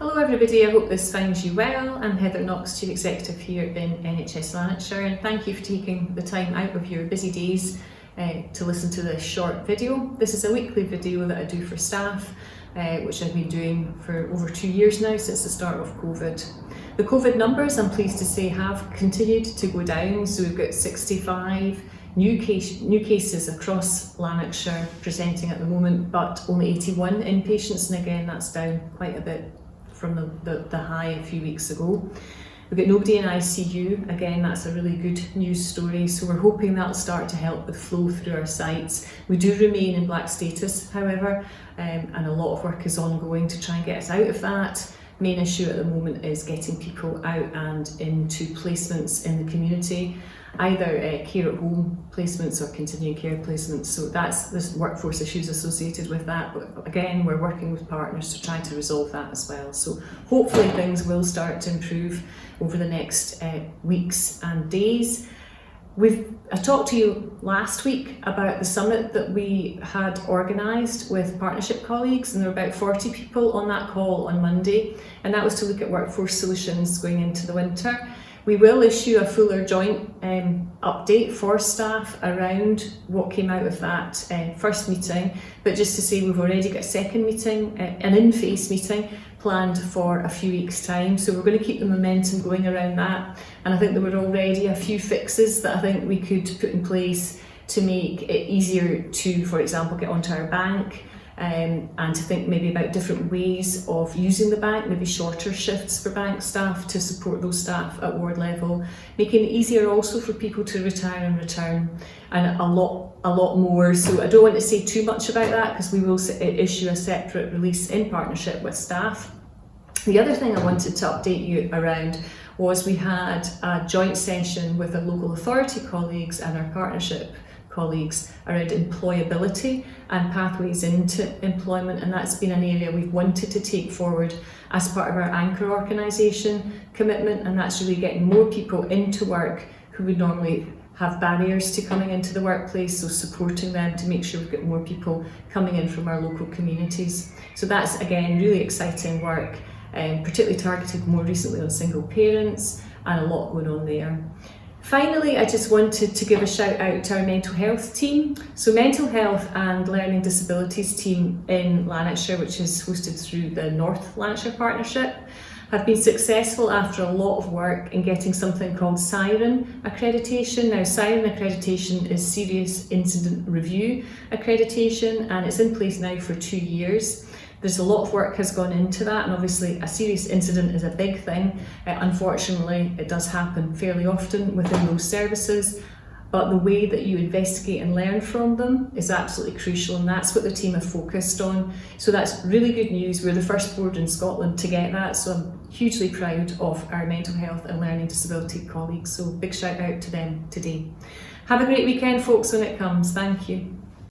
Hello everybody, I hope this finds you well. I'm Heather Knox, Chief Executive here in NHS Lanarkshire, and thank you for taking the time out of your busy days to listen to this short video. This is a weekly video that I do for staff, which I've been doing for over 2 years now, since the start of COVID. The COVID numbers, I'm pleased to say, have continued to go down, so we've got 65 new cases across Lanarkshire presenting at the moment, but only 81 inpatients, and again that's down quite a bit from the high a few weeks ago. We've got nobody in ICU, again that's a really good news story, so we're hoping that'll start to help with flow through our sites. We do remain in black status however, and a lot of work is ongoing to try and get us out of that. Main issue at the moment is getting people out and into placements in the community, either care at home placements or continuing care placements. So there's workforce issues associated with that, but again we're working with partners to try to resolve that as well. So hopefully things will start to improve over the next weeks and days. I talked to you last week about the summit that we had organised with partnership colleagues, and there were about 40 people on that call on Monday, and that was to look at workforce solutions going into the winter. We will issue a fuller joint update for staff around what came out of that first meeting, but just to say we've already got a second meeting, an in-face meeting planned for a few weeks' time, so we're going to keep the momentum going around that. And I think there were already a few fixes that I think we could put in place to make it easier to, for example, get onto our bank, and to think maybe about different ways of using the bank, maybe shorter shifts for bank staff to support those staff at ward level, making it easier also for people to retire and return, and a lot more. So I don't want to say too much about that because we will issue a separate release in partnership with staff. The other thing I wanted to update you around was we had a joint session with our local authority colleagues and our partnership colleagues around employability and pathways into employment, and that's been an area we've wanted to take forward as part of our anchor organisation commitment, and that's really getting more people into work who would normally have barriers to coming into the workplace, so supporting them to make sure we've got more people coming in from our local communities. So that's again really exciting work, particularly targeted more recently on single parents, and a lot going on there. Finally, I just wanted to give a shout out to our mental health team. So mental health and learning disabilities team in Lanarkshire, which is hosted through the North Lanarkshire Partnership, have been successful after a lot of work in getting something called SIRAN accreditation. Now SIRAN accreditation is Serious Incident Review accreditation, and it's in place now for 2 years. There's a lot of work has gone into that, and obviously a serious incident is a big thing. Unfortunately, it does happen fairly often within those services, but the way that you investigate and learn from them is absolutely crucial, and that's what the team have focused on. So that's really good news. We're the first board in Scotland to get that, so I'm hugely proud of our mental health and learning disability colleagues, so big shout out to them today. Have a great weekend folks when it comes. Thank you.